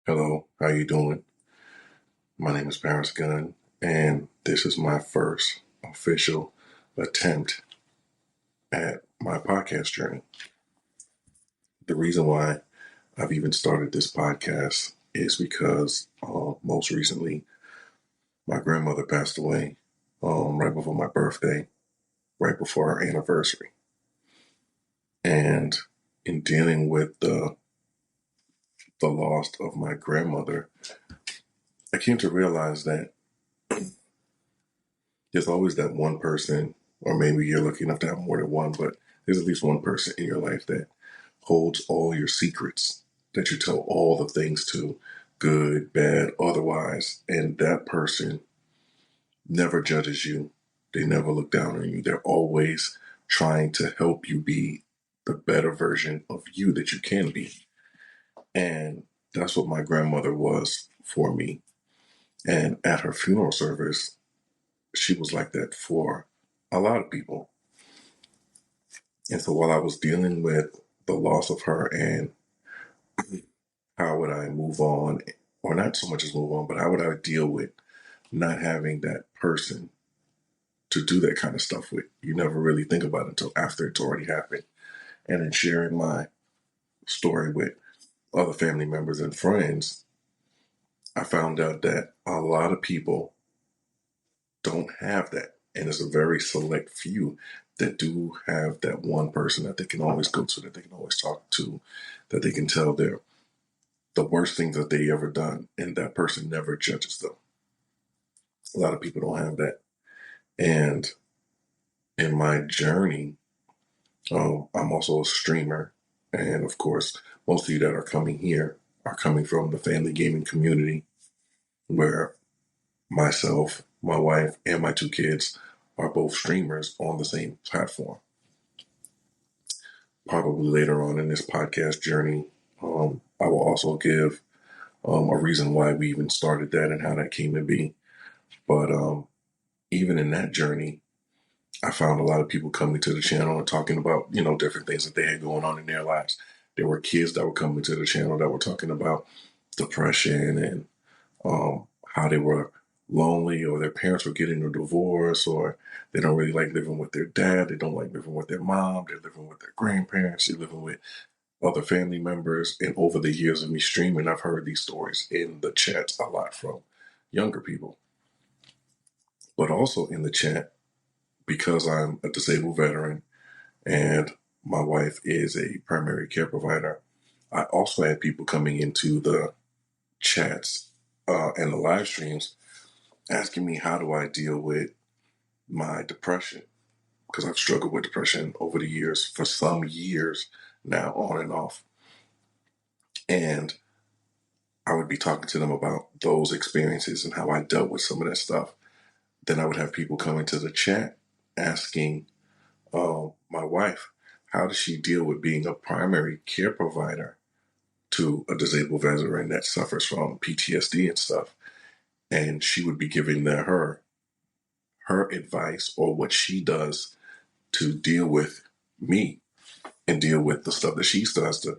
Hello, how you doing? My name is Parris Gunn, and this is my first official attempt at my podcast journey. The reason why I've even started this podcast is because most recently my grandmother passed away right before my birthday, right before our anniversary. And in dealing with the loss of my grandmother, I came to realize that there's always that one person, or maybe you're lucky enough to have more than one, but there's at least one person in your life that holds all your secrets, that you tell all the things to, good, bad, otherwise. And that person never judges you. They never look down on you. They're always trying to help you be the better version of you that you can be. And that's what my grandmother was for me. And at her funeral service, she was like that for a lot of people. And so while I was dealing with the loss of her and how would I move on, or not so much as move on, but how would I deal with not having that person to do that kind of stuff with? You never really think about it until after it's already happened. And in sharing my story with other family members and friends, I found out that a lot of people don't have that. And it's a very select few that do have that one person that they can always go to, that they can always talk to, that they can tell the worst things that they ever done, and that person never judges them. A lot of people don't have that. And in my journey, I'm also a streamer. And of course, most of you that are coming here are coming from the family gaming community where myself, my wife, and my two kids are both streamers on the same platform. Probably later on in this podcast journey, I will also give a reason why we even started that and how that came to be. But even in that journey, I found a lot of people coming to the channel and talking about, different things that they had going on in their lives. There were kids that were coming to the channel that were talking about depression and how they were lonely, or their parents were getting a divorce, or they don't really like living with their dad. They don't like living with their mom. They're living with their grandparents. They're living with other family members. And over the years of me streaming, I've heard these stories in the chats a lot from younger people, but also in the chat, because I'm a disabled veteran and my wife is a primary care provider. I also had people coming into the chats and the live streams asking me, how do I deal with my depression? Because I've struggled with depression over the years, for some years now, on and off. And I would be talking to them about those experiences and how I dealt with some of that stuff. Then I would have people come into the chat asking my wife, how does she deal with being a primary care provider to a disabled veteran that suffers from PTSD and stuff? And she would be giving her advice, or what she does to deal with me and deal with the stuff that she still has to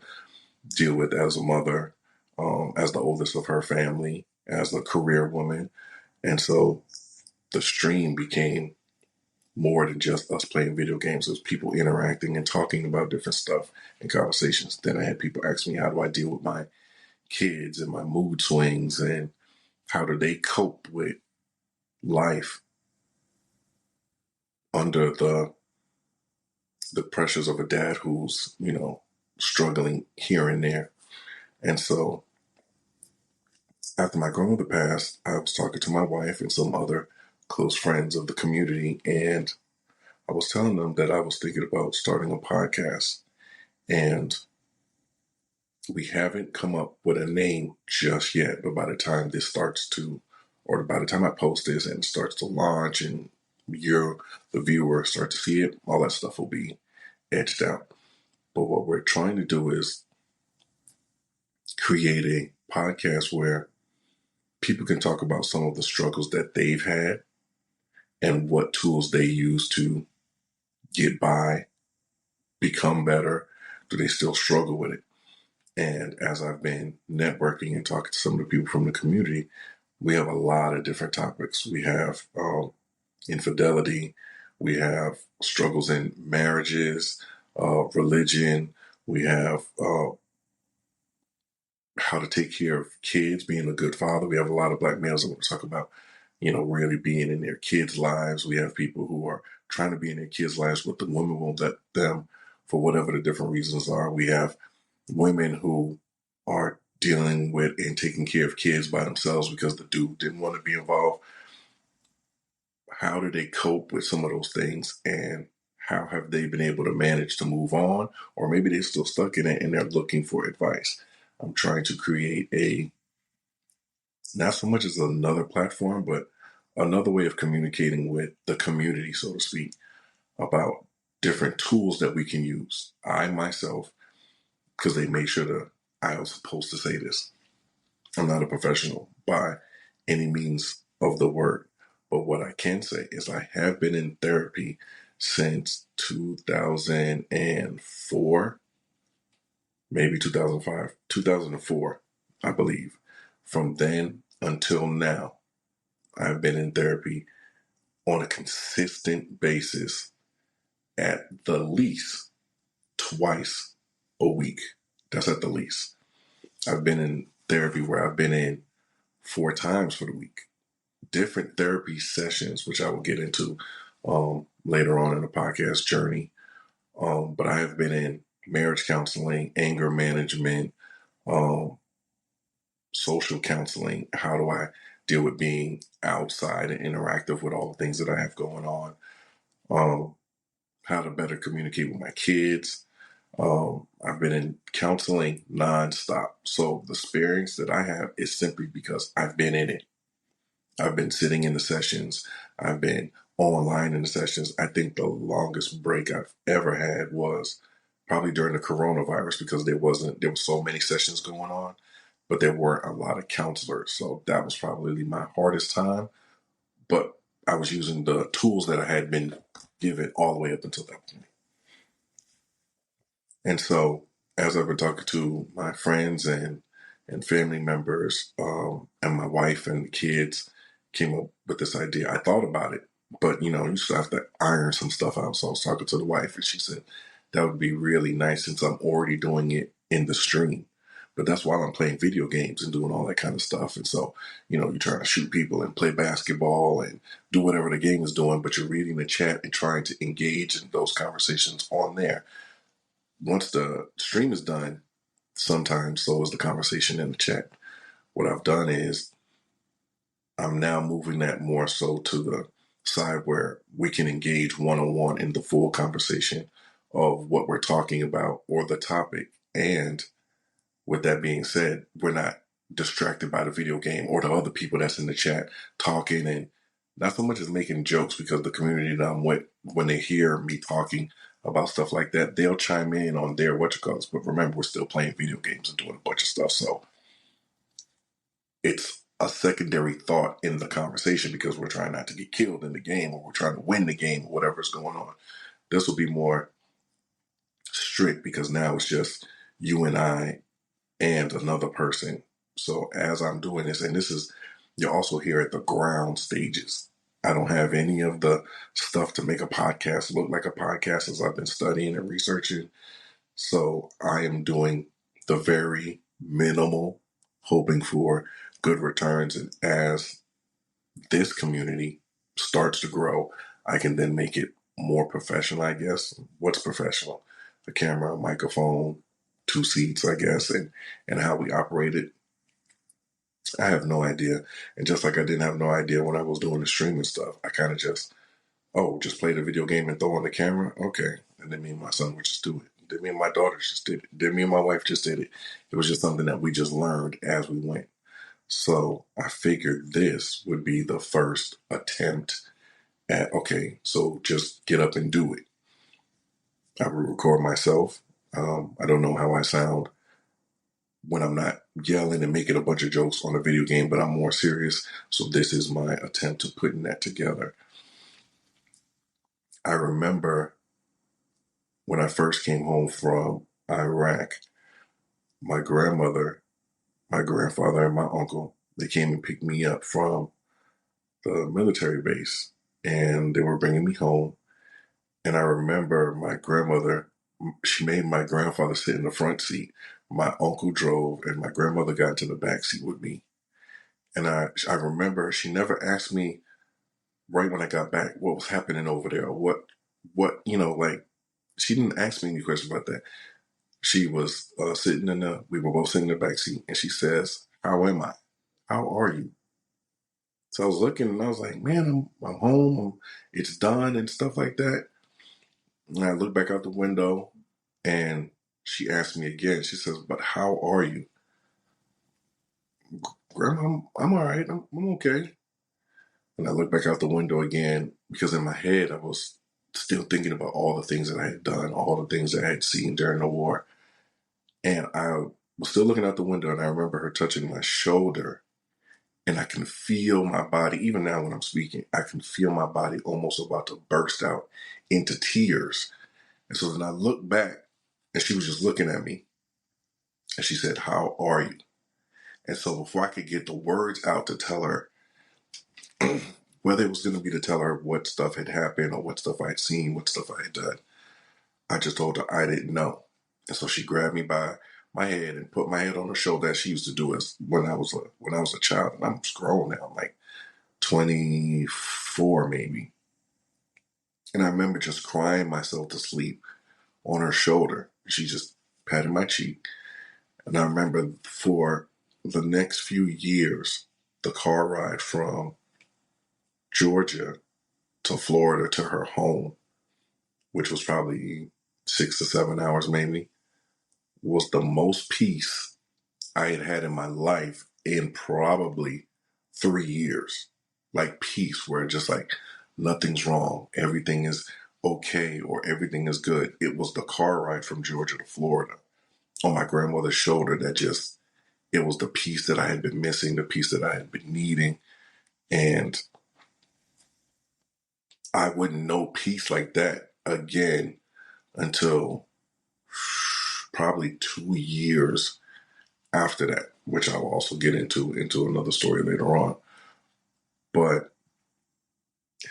deal with as a mother, as the oldest of her family, as a career woman. And so the stream became more than just us playing video games. It was people interacting and talking about different stuff and conversations. Then I had people ask me, how do I deal with my kids and my mood swings, and how do they cope with life under the pressures of a dad who's, struggling here and there. And so after my grandmother passed, I was talking to my wife and some other close friends of the community, and I was telling them that I was thinking about starting a podcast. And we haven't come up with a name just yet, but by the time this starts to, or by the time I post this and it starts to launch and the viewer, start to see it, all that stuff will be edged out. But what we're trying to do is create a podcast where people can talk about some of the struggles that they've had and what tools they use to get by, become better. Do they still struggle with it? And as I've been networking and talking to some of the people from the community, we have a lot of different topics. We have infidelity, we have struggles in marriages, religion, we have how to take care of kids, being a good father. We have a lot of Black males that want to talk about, really being in their kids' lives. We have people who are trying to be in their kids' lives, but the women won't let them for whatever the different reasons are. We have women who are dealing with and taking care of kids by themselves because the dude didn't want to be involved. How do they cope with some of those things, and how have they been able to manage to move on? Or maybe they're still stuck in it and they're looking for advice. I'm trying to create not so much as another platform, but another way of communicating with the community, so to speak, about different tools that we can use. I myself, because they made sure that I was supposed to say this, I'm not a professional by any means of the word. But what I can say is I have been in therapy since 2004, maybe 2005, 2004, I believe. From then until now, I've been in therapy on a consistent basis at the least twice a week. That's at the least. I've been in therapy where I've been in 4 times for the week. Different therapy sessions, which I will get into later on in the podcast journey. But I have been in marriage counseling, anger management, um, social counseling. How do I deal with being outside and interactive with all the things that I have going on? How to better communicate with my kids. I've been in counseling nonstop. So the experience that I have is simply because I've been in it. I've been sitting in the sessions. I've been online in the sessions. I think the longest break I've ever had was probably during the coronavirus because there were so many sessions going on, but there weren't a lot of counselors. So that was probably my hardest time. But I was using the tools that I had been given all the way up until that point. And so, as I've been talking to my friends and family members, and my wife and the kids, came up with this idea. I thought about it, but you still have to iron some stuff out. So I was talking to the wife, and she said that would be really nice since I'm already doing it in the stream. But that's while I'm playing video games and doing all that kind of stuff. And so, you're trying to shoot people and play basketball and do whatever the game is doing, but you're reading the chat and trying to engage in those conversations on there. Once the stream is done, sometimes so is the conversation in the chat. What I've done is I'm now moving that more so to the side where we can engage one-on-one in the full conversation of what we're talking about or the topic. And with that being said, we're not distracted by the video game or the other people that's in the chat talking, and not so much as making jokes, because the community that I'm with, when they hear me talking about stuff like that, they'll chime in on their whatchamacallits. But remember, we're still playing video games and doing a bunch of stuff. So it's a secondary thought in the conversation because we're trying not to get killed in the game, or we're trying to win the game, or whatever's going on. This will be more strict because now it's just you and I and another person. So as I'm doing this, and this is, you're also here at the ground stages. I don't have any of the stuff to make a podcast look like a podcast as I've been studying and researching. So I am doing the very minimal, hoping for good returns. And as this community starts to grow, I can then make it more professional, I guess. What's professional? A camera, a microphone, 2 seats, I guess, and how we operate it. I have no idea. And just like I didn't have no idea when I was doing the streaming stuff, I kind of just play the video game and throw on the camera. Okay. And then me and my son would just do it. Then me and my daughter just did it. Then me and my wife just did it. It was just something that we just learned as we went. So I figured this would be the first attempt at, okay, so just get up and do it. I will record myself. I don't know how I sound when I'm not yelling and making a bunch of jokes on a video game, but I'm more serious. So this is my attempt to putting that together. I remember when I first came home from Iraq, my grandmother, my grandfather, and my uncle, they came and picked me up from the military base, and they were bringing me home. And I remember my grandmother, she made my grandfather sit in the front seat. My uncle drove, and my grandmother got into the back seat with me. And I remember she never asked me right when I got back what was happening over there, or what, like, she didn't ask me any questions about that. She was we were both sitting in the back seat, and she says, "How am I? How are you?" So I was looking, and I was like, "Man, I'm home. It's done and stuff like that." And I looked back out the window, and she asked me again. She says, "But how are you?" "Grandma, I'm all right. I'm okay." And I looked back out the window again because in my head I was still thinking about all the things that I had done, all the things that I had seen during the war. And I was still looking out the window, and I remember her touching my shoulder, and I can feel my body, even now when I'm speaking, I can feel my body almost about to burst out into tears. And so then I looked back, and she was just looking at me, and she said, "How are you?" And so before I could get the words out to tell her, whether it was going to be to tell her what stuff had happened or what stuff I had seen, what stuff I had done, I just told her I didn't know. And so she grabbed me by my head and put my head on her shoulder, as she used to do as when I was a child. And I'm grown now, I'm like 24 maybe. And I remember just crying myself to sleep on her shoulder. She just patted my cheek. And I remember for the next few years, the car ride from Georgia to Florida to her home, which was probably 6 to 7 hours maybe, was the most peace I had had in my life in probably 3 years. Like peace, where just like nothing's wrong, everything is okay, or everything is good. It was the car ride from Georgia to Florida on my grandmother's shoulder that just, it was the peace that I had been missing, the peace that I had been needing. And I wouldn't know peace like that again until probably 2 years after that, which I will also get into another story later on. But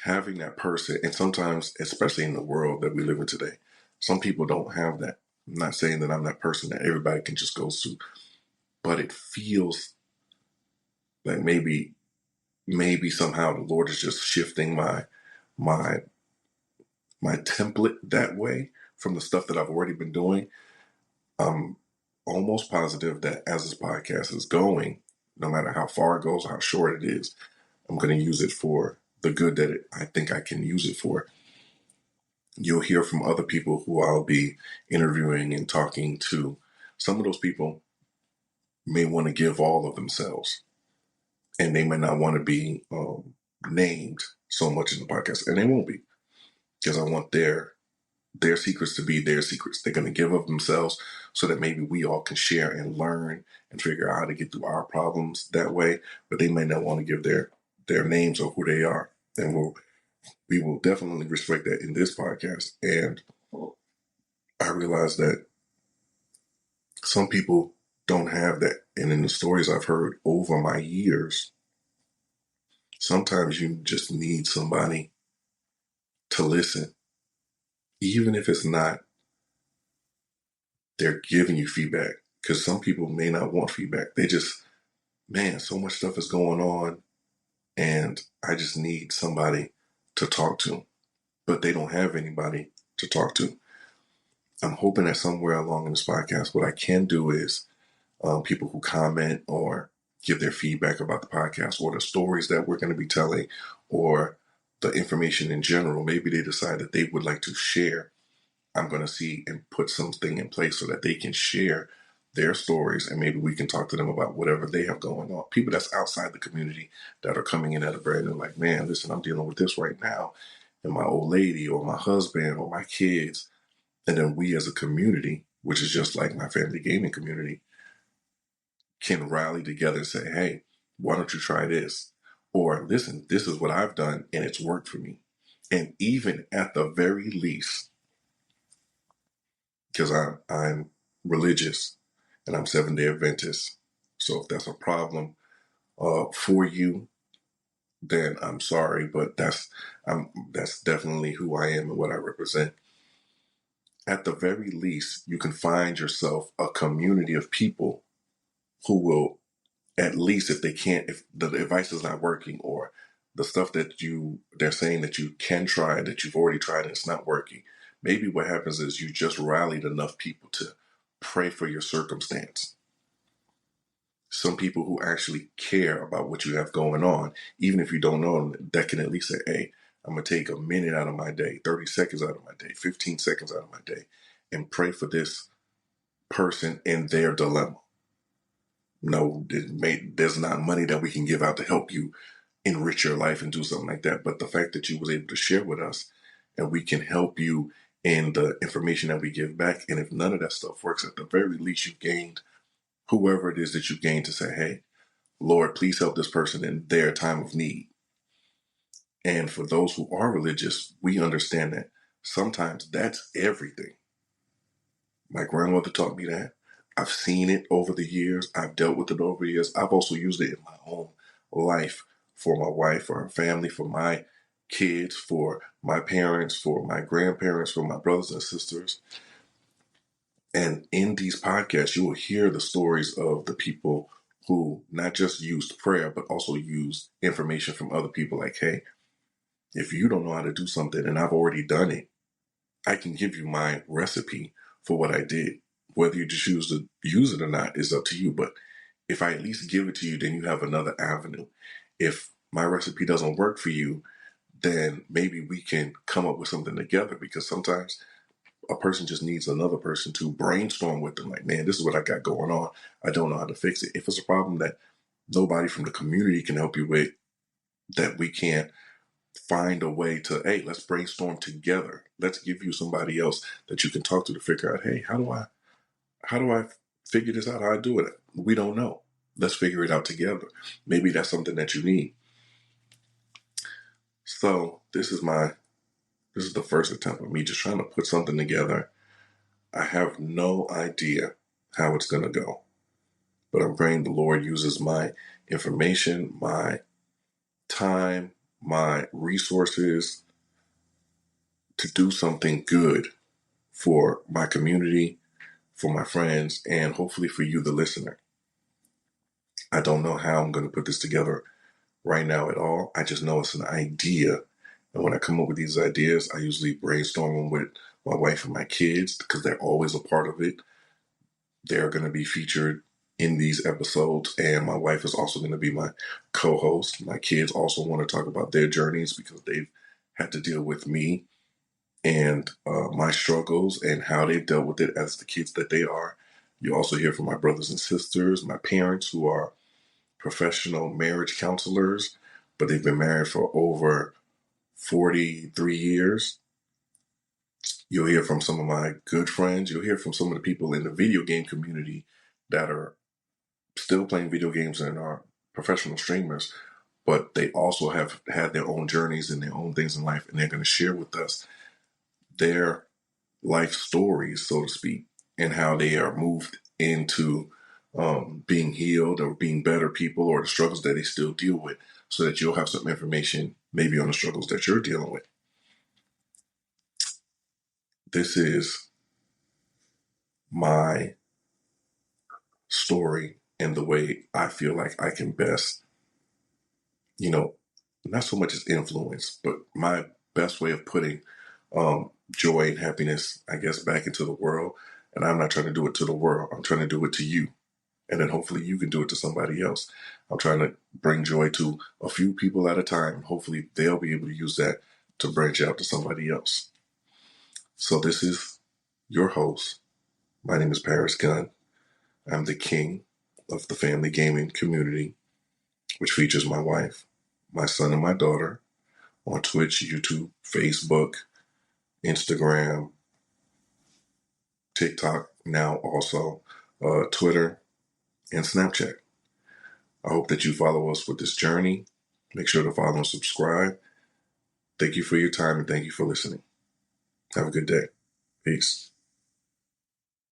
having that person, and sometimes, especially in the world that we live in today, some people don't have that. I'm not saying that I'm that person that everybody can just go to, but it feels like maybe somehow the Lord is just shifting my my template that way from the stuff that I've already been doing. I'm almost positive that as this podcast is going, no matter how far it goes, how short it is, I'm going to use it for the good that I think I can use it for. You'll hear from other people who I'll be interviewing and talking to. Some of those people may want to give all of themselves, and they may not want to be named so much in the podcast, and they won't be, because I want their secrets to be their secrets. They're going to give of themselves so that maybe we all can share and learn and figure out how to get through our problems that way. But they may not want to give their names or who they are, and we will definitely respect that in this podcast. And I realize that some people don't have that. And in the stories I've heard over my years, sometimes you just need somebody to listen, even if it's not they're giving you feedback. Because some people may not want feedback. They just, man, so much stuff is going on, and I just need somebody to talk to. But they don't have anybody to talk to. I'm hoping that somewhere along in this podcast, what I can do is people who comment or give their feedback about the podcast or the stories that we're going to be telling or the information in general. Maybe they decide that they would like to share. I'm going to see and put something in place so that they can share their stories, and maybe we can talk to them about whatever they have going on. People that's outside the community that are coming in at a brand new, like, man, listen, I'm dealing with this right now, and my old lady or my husband or my kids. And then we as a community, which is just like my family gaming community, can rally together and say, hey, why don't you try this? Or listen, this is what I've done and it's worked for me. And even at the very least, because I'm religious and I'm Seventh-day Adventist. So if that's a problem for you, then I'm sorry, but that's definitely who I am and what I represent. At the very least, you can find yourself a community of people who will, at least if they can't, if the advice is not working, or the stuff that they're saying that you can try, that you've already tried and it's not working, maybe what happens is you just rallied enough people to pray for your circumstance. Some people who actually care about what you have going on, even if you don't know them, that can at least say, hey, I'm going to take a minute out of my day, 30 seconds out of my day, 15 seconds out of my day, and pray for this person in their dilemma. No, there's not money that we can give out to help you enrich your life and do something like that. But the fact that you was able to share with us and we can help you in the information that we give back. And if none of that stuff works, at the very least, you've gained whoever it is that you gained to say, hey, Lord, please help this person in their time of need. And for those who are religious, we understand that sometimes that's everything. My grandmother taught me that. I've seen it over the years. I've dealt with it over the years. I've also used it in my own life for my wife, for her family, for my kids, for my parents, for my grandparents, for my brothers and sisters. And in these podcasts, you will hear the stories of the people who not just used prayer, but also used information from other people like, hey, if you don't know how to do something and I've already done it, I can give you my recipe for what I did. Whether you just choose to use it or not is up to you. But if I at least give it to you, then you have another avenue. If my recipe doesn't work for you, then maybe we can come up with something together, because sometimes a person just needs another person to brainstorm with them. Like, man, this is what I got going on. I don't know how to fix it. If it's a problem that nobody from the community can help you with, that we can't find a way to, hey, let's brainstorm together. Let's give you somebody else that you can talk to figure out, hey, how do I figure this out? How I do it? We don't know. Let's figure it out together. Maybe that's something that you need. So this is the first attempt of me just trying to put something together. I have no idea how it's going to go, but I'm praying the Lord uses my information, my time, my resources to do something good for my community, for my friends, and hopefully for you, the listener. I don't know how I'm going to put this together right now at all. I just know it's an idea. And when I come up with these ideas, I usually brainstorm them with my wife and my kids, because they're always a part of it. They're going to be featured in these episodes, and my wife is also going to be my co-host. My kids also want to talk about their journeys, because they've had to deal with me and my struggles and how they've dealt with it as the kids that they are. You also hear from my brothers and sisters, my parents, who are professional marriage counselors, but they've been married for over 43 years. You'll hear from some of my good friends. You'll hear from some of the people in the video game community that are still playing video games and are professional streamers, but they also have had their own journeys and their own things in life, and they're going to share with us their life stories, so to speak, and how they are moved into being healed or being better people, or the struggles that they still deal with, so that you'll have some information maybe on the struggles that you're dealing with. This is my story and the way I feel like I can best, not so much as influence, but my best way of putting joy and happiness, I guess, back into the world. And I'm not trying to do it to the world. I'm trying to do it to you. And then hopefully you can do it to somebody else. I'm trying to bring joy to a few people at a time. Hopefully they'll be able to use that to branch out to somebody else. So this is your host. My name is Parris Gunn. I'm the king of the family gaming community, which features my wife, my son, and my daughter on Twitch, YouTube, Facebook, Instagram, TikTok, now also Twitter, and Snapchat. I hope that you follow us with this journey. Make sure to follow and subscribe. Thank you for your time, and thank you for listening. Have a good day. Peace.